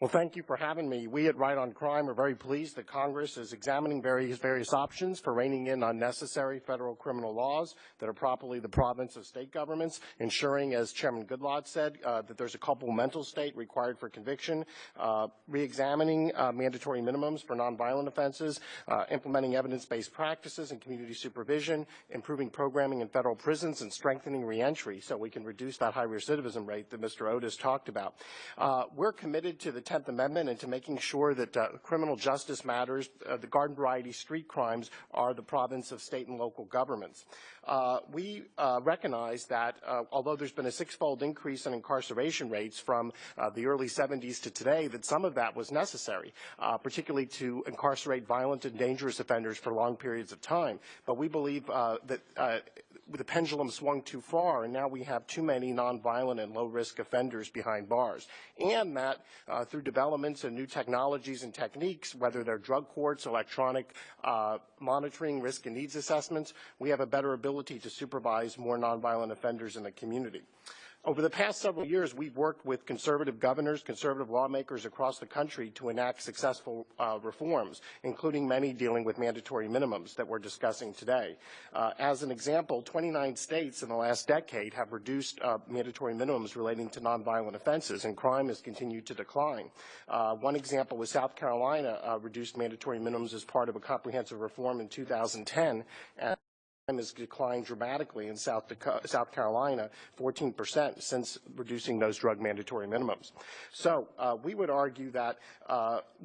Well, thank you for having me. We at Right on Crime are very pleased that Congress is examining various options for reining in unnecessary federal criminal laws that are properly the province of state governments, ensuring, as Chairman Goodlatte said, that there's a culpable mental state required for conviction, re-examining mandatory minimums for nonviolent offenses, implementing evidence-based practices and community supervision, improving programming in federal prisons, and strengthening reentry so we can reduce that high recidivism rate that Mr. Otis talked about. We're committed to the 10th Amendment and to making sure that criminal justice matters, the garden variety street crimes are the province of state and local governments. We recognize that although there's been a six-fold increase in incarceration rates from the early 70s to today, that some of that was necessary, particularly to incarcerate violent and dangerous offenders for long periods of time. But we believe that the pendulum swung too far, and now we have too many nonviolent and low-risk offenders behind bars, and that through developments in new technologies and techniques, whether they're drug courts, electronic monitoring, risk and needs assessments, we have a better ability to supervise more nonviolent offenders in the community. Over the past several years, we've worked with conservative governors, conservative lawmakers across the country to enact successful reforms, including many dealing with mandatory minimums that we're discussing today. As an example, 29 states in the last decade have reduced mandatory minimums relating to nonviolent offenses, and crime has continued to decline. One example was South Carolina reduced mandatory minimums as part of a comprehensive reform in 2010. And has declined dramatically in South Carolina, 14% since reducing those drug mandatory minimums. So we would argue that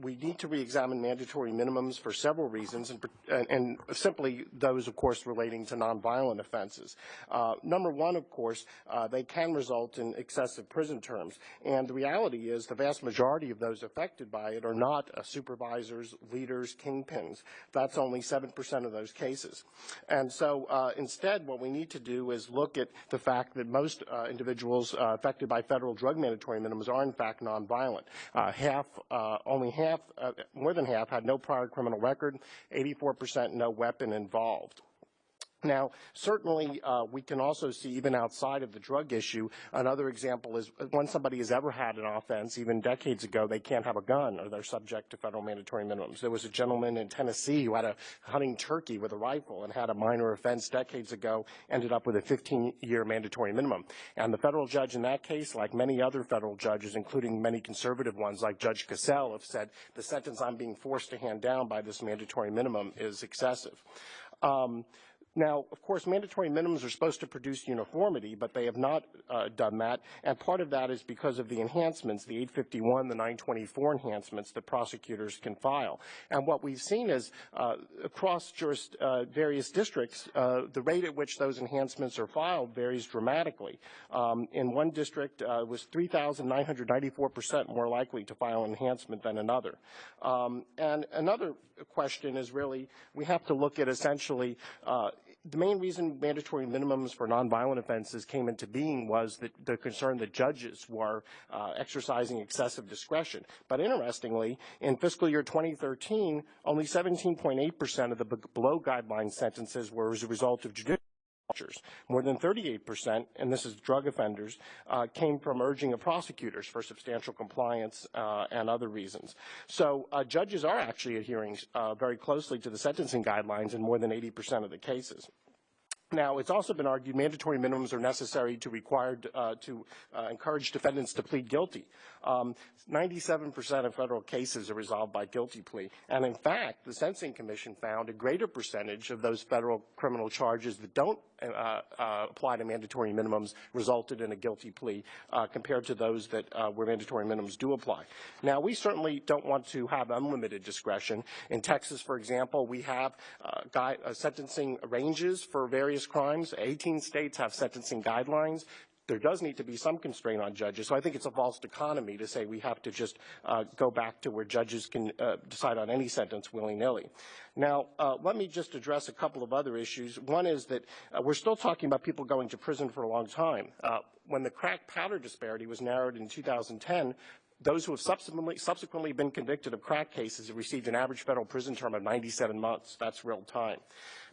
we need to re-examine mandatory minimums for several reasons, and simply those, of course, relating to nonviolent offenses. Number one, of course, they can result in excessive prison terms, and the reality is the vast majority of those affected by it are not supervisors, leaders, kingpins. That's only 7% of those cases. And so instead, what we need to do is look at the fact that most individuals affected by federal drug mandatory minimums are in fact nonviolent. More than half had no prior criminal record, 84% no weapon involved. Now, certainly, we can also see, even outside of the drug issue, another example is when somebody has ever had an offense, even decades ago, they can't have a gun or they're subject to federal mandatory minimums. There was a gentleman in Tennessee who had a hunting turkey with a rifle and had a minor offense decades ago, ended up with a 15-year mandatory minimum. And the federal judge in that case, like many other federal judges, including many conservative ones like Judge Cassell, have said the sentence I'm being forced to hand down by this mandatory minimum is excessive. Now, of course, mandatory minimums are supposed to produce uniformity, but they have not done that, and part of that is because of the enhancements, the 851, the 924 enhancements that prosecutors can file. And what we've seen is across various districts, the rate at which those enhancements are filed varies dramatically. In one district, it was 3,994% more likely to file an enhancement than another. And another question is really, we have to look at essentially the main reason mandatory minimums for nonviolent offenses came into being was the concern that judges were exercising excessive discretion. But interestingly, in fiscal year 2013, only 17.8% of the below guideline sentences were as a result of judicial cultures. More than 38%, and this is drug offenders, came from urging of prosecutors for substantial compliance and other reasons. So judges are actually adhering very closely to the sentencing guidelines in more than 80% of the cases. Now, it's also been argued mandatory minimums are necessary to encourage defendants to plead guilty. 97% of federal cases are resolved by guilty plea. And in fact, the Sentencing Commission found a greater percentage of those federal criminal charges that don't apply to mandatory minimums resulted in a guilty plea compared to those that where mandatory minimums do apply. Now, we certainly don't want to have unlimited discretion. In Texas, for example, we have sentencing ranges for various crimes. 18 states have sentencing guidelines. There does need to be some constraint on judges. So I think it's a false dichotomy to say we have to just go back to where judges can decide on any sentence willy-nilly. Now, let me just address a couple of other issues. One is that we're still talking about people going to prison for a long time. When the crack powder disparity was narrowed in 2010, those who have subsequently been convicted of crack cases have received an average federal prison term of 97 months. That's real time.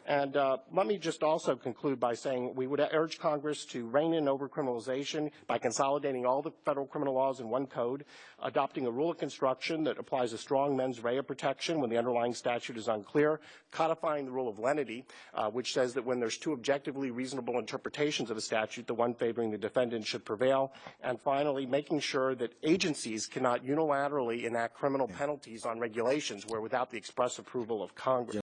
And let me just also conclude by saying we would urge Congress to rein in overcriminalization by consolidating all the federal criminal laws in one code, adopting a rule of construction that applies a strong mens rea protection when the underlying statute is unclear, codifying the rule of lenity, which says that when there's two objectively reasonable interpretations of a statute, the one favoring the defendant should prevail, and finally, making sure that agencies cannot unilaterally enact criminal penalties on regulations where without the express approval of Congress.